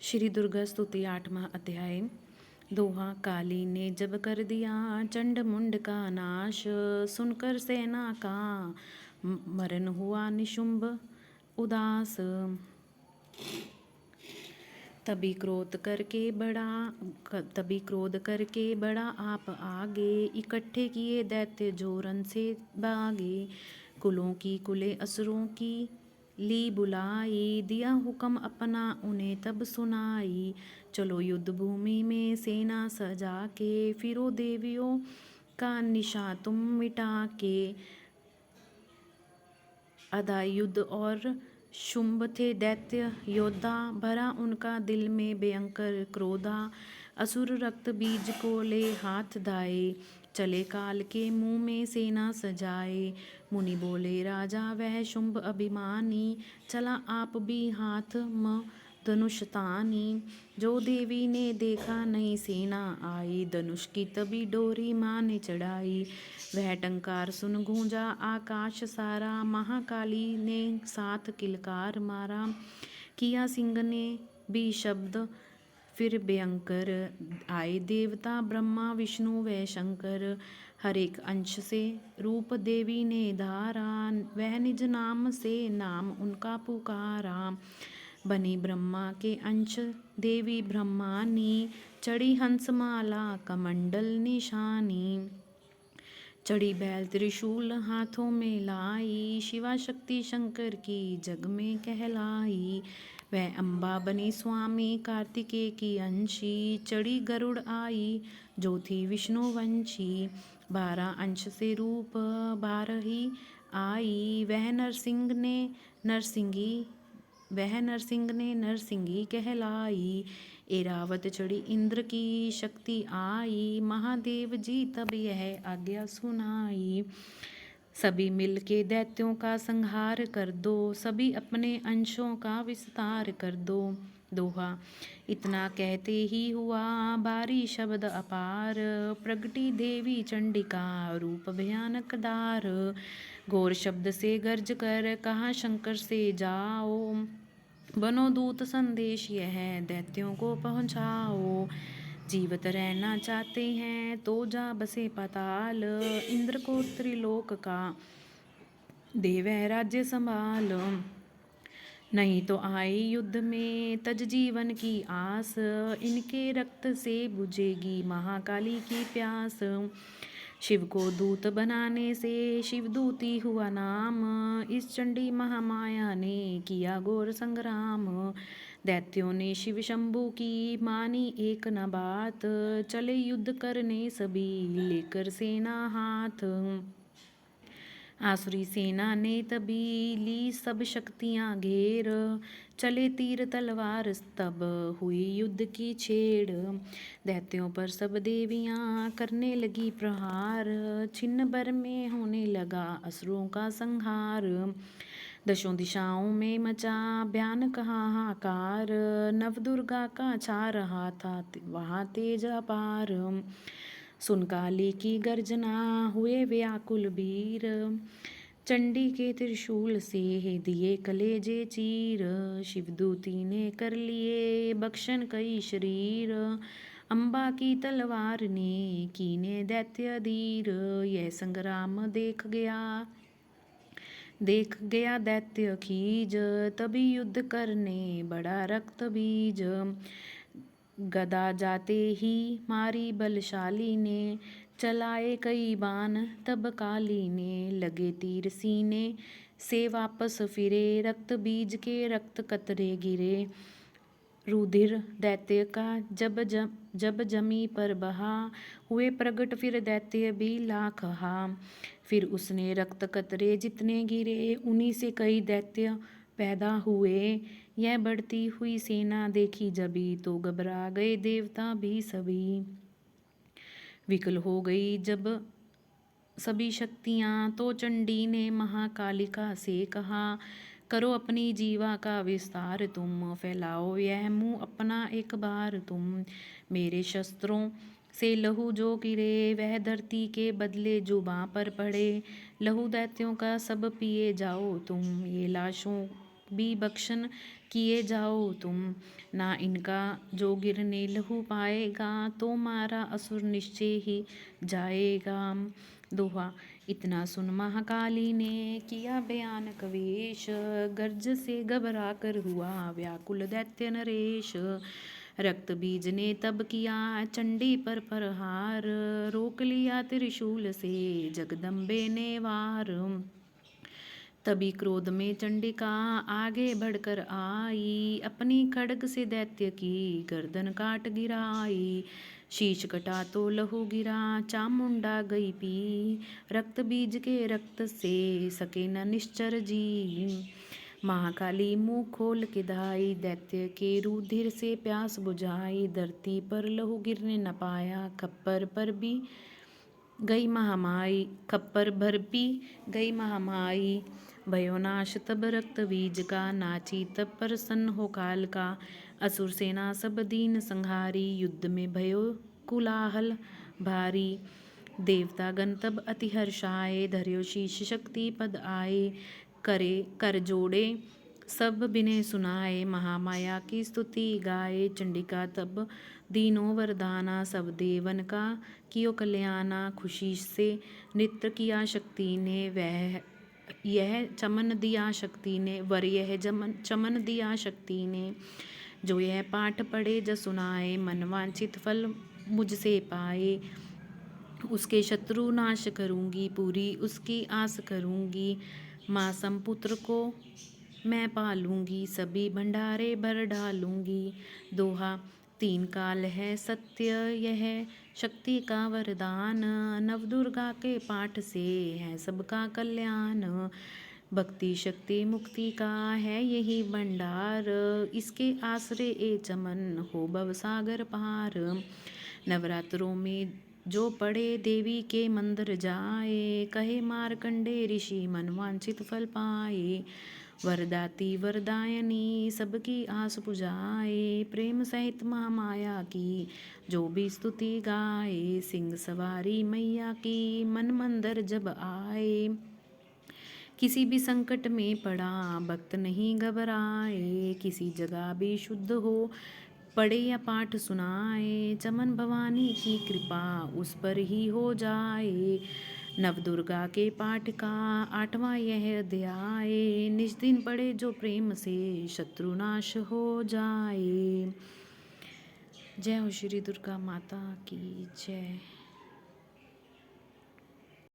श्री दुर्गा स्तुति 8वां अध्याय। दोहा। काली ने जब कर दिया चंड मुंड का नाश, सुनकर सेना का मरण हुआ निशुंभ उदास। तभी क्रोध करके बड़ा आप आगे, इकट्ठे किए दैत्य जो रन से भागे। कुलों की कुले असुरों की ली बुलाई, दिया हुक्म अपना उन्हें तब सुनाई। चलो युद्ध भूमि में सेना सजा के, फिरो देवियों का निशा तुम मिटा के। अदा युद्ध और शुंभ थे दैत्य योद्धा, भरा उनका दिल में भयंकर क्रोधा। असुर रक्त बीज को ले हाथ धाये, चले काल के मुँह में सेना सजाए। मुनि बोले राजा वह शुंभ अभिमानी, चला आप भी हाथ म धनुष तानी। जो देवी ने देखा नई सेना आई, धनुष की तभी डोरी माँ ने चढ़ाई। वह टंकार सुन गूंजा आकाश सारा, महाकाली ने साथ किलकार मारा। किया सिंह ने भी शब्द फिर भयंकर, आए देवता ब्रह्मा विष्णु व शंकर। हर एक अंश से रूप देवी ने धारा, वह निज नाम से नाम उनका पुकारा। बनी ब्रह्मा के अंश देवी ब्रह्मानी, चढ़ी हंसमाला कमंडल निशानी। चढ़ी बैल त्रिशूल हाथों में लाई, शिवा शक्ति शंकर की जग में कहलाई। वह अम्बा बनी स्वामी कार्तिकेय की अंशी, चढ़ी गरुड़ आई जो थी विष्णु वंशी। 12 अंश से रूप 12 ही आई, वह नरसिंह ने नरसिंगी कहलाई। एरावत चढ़ी इंद्र की शक्ति आई, महादेव जी तब यह आज्ञा सुनाई। सभी मिल के दैत्यों का संहार कर दो, सभी अपने अंशों का विस्तार कर दो। दोहा। इतना कहते ही हुआ भारी शब्द अपार, प्रगटी देवी चंडिका रूप भयानक दार। घोर शब्द से गर्ज कर कहा शंकर से जाओ, बनो दूत संदेश यह दैत्यों को पहुँचाओ। जीवित रहना चाहते हैं तो जा बसे पाताल, इंद्र को त्रिलोक का दे वह राज्य संभाल। नहीं तो आए युद्ध में तज जीवन की आस, इनके रक्त से बुझेगी महाकाली की प्यास। शिव को दूत बनाने से शिवदूती हुआ नाम, इस चंडी महामाया ने किया घोर संग्राम। दैत्यों ने शिव शंभु की मानी एक न बात, चले युद्ध करने सभी लेकर सेना हाथ। आसुरी सेना ने तभी ली सब शक्तियाँ घेर, चले तीर तलवार तब हुई युद्ध की छेड़। दैत्यों पर सब देवियाँ करने लगी प्रहार, छिन्न भर में होने लगा असुरों का संहार। दशों दिशाओं में मचा भयानक हाहाकार, नवदुर्गा का छा रहा था वहाँ तेज अपार। सुन काली की गर्जना हुए व्याकुल वीर, चंडी के त्रिशूल से दिए कलेजे चीर। शिवदूती ने कर लिए भक्षण कई शरीर, अम्बा की तलवार ने कीने दैत्य धीर। यह संग्राम देख गया दैत्य खीज, तभी युद्ध करने बड़ा रक्त बीज। गदा जाते ही मारी बलशाली ने, चलाए कई बाण तब काली ने। लगे तीर सीने से वापस फिरे, रक्त बीज के रक्त कतरे गिरे। रुधिर दैत्य का जब जमी पर बहा, हुए प्रगट फिर दैत्य भी लाख हा। फिर उसने रक्त कतरे जितने गिरे, उन्हीं से कई दैत्य पैदा हुए। यह बढ़ती हुई सेना देखी जभी, तो घबरा गए देवता भी सभी। विकल हो गई जब सभी शक्तियाँ, तो चंडी ने महाकालिका से कहा, करो अपनी जीवा का विस्तार तुम, फैलाओ यह मुँह अपना एक बार तुम। मेरे शस्त्रों से लहू जो गिरे, वह धरती के बदले जुबां पर पड़े। लहू दैत्यों का सब पिए जाओ तुम, ये लाशों भी भक्षण किए जाओ तुम, ना इनका जो गिरने लहू पाएगा, तो मारा असुर निश्चय ही जाएगा। दोहा। इतना सुन महाकाली ने किया भयानक वेश, गर्ज से घबरा कर हुआ व्याकुल दैत्य नरेश। रक्त बीज ने तब किया चंडी पर प्रहार, रोक लिया त्रिशूल से जगदम्बे ने वार। तभी क्रोध में चंडिका आगे बढ़कर आई, अपनी खड्ग से दैत्य की गर्दन काट गिराई। शीश कटा तो लहू गिरा, चामुंडा गई पी, रक्त बीज के रक्त से सके न निश्चर जी। महाकाली मुंह खोल के धाई, दैत्य के रुधिर से प्यास बुझाई। धरती पर लहू गिरने न पाया, खप्पर पर भी गई महामाई, खप्पर भर भी गई महामाई। भयो नाश तब रक्त बीज का, नाची तब प्रसन्न हो काल का। असुर सेना सब दीन संहारी, युद्ध में भयो कुलाहल भारी। देवता गण तब अति हर्षाए, धर्यो शीश शक्ति पद आए। करे कर जोड़े सब बिने सुनाए, महामाया की स्तुति गाए। चंडिका तब दीनों वरदाना, सब देवन का कियो कल्याणा। खुशी से नृत्य किया शक्ति ने, वह यह चमन दिया शक्ति ने, वर यह चमन दिया शक्ति ने। जो यह पाठ पढ़े ज सुनाए, मनवांछित फल मुझसे पाए। उसके शत्रु नाश करूंगी, पूरी उसकी आस करूंगी। मासम पुत्र को मैं पालूंगी, सभी भंडारे भर डालूंगी। दोहा। तीन काल है सत्य यह शक्ति का वरदान, नवदुर्गा के पाठ से है सबका कल्याण। भक्ति शक्ति मुक्ति का है यही भंडार, इसके आश्रय ए चमन हो भवसागर पार। नवरात्रों में जो पढ़े देवी के मंदिर जाए, कहे मार्कंडे ऋषि मनवांछित फल पाए। वरदाती वरदायनी सबकी आस पुजाए, प्रेम सहित महामाया की जो भी स्तुति गाए। सिंह सवारी मैया की मन मंदिर जब आए, किसी भी संकट में पड़ा भक्त नहीं घबराए। किसी जगह भी शुद्ध हो पढ़े या पाठ सुनाए, चमन भवानी की कृपा उस पर ही हो जाए। नवदुर्गा के पाठ का 8वां यह अध्याय, निज दिन पढ़े जो प्रेम से शत्रुनाश हो जाए। जय हो श्री दुर्गा माता की जय।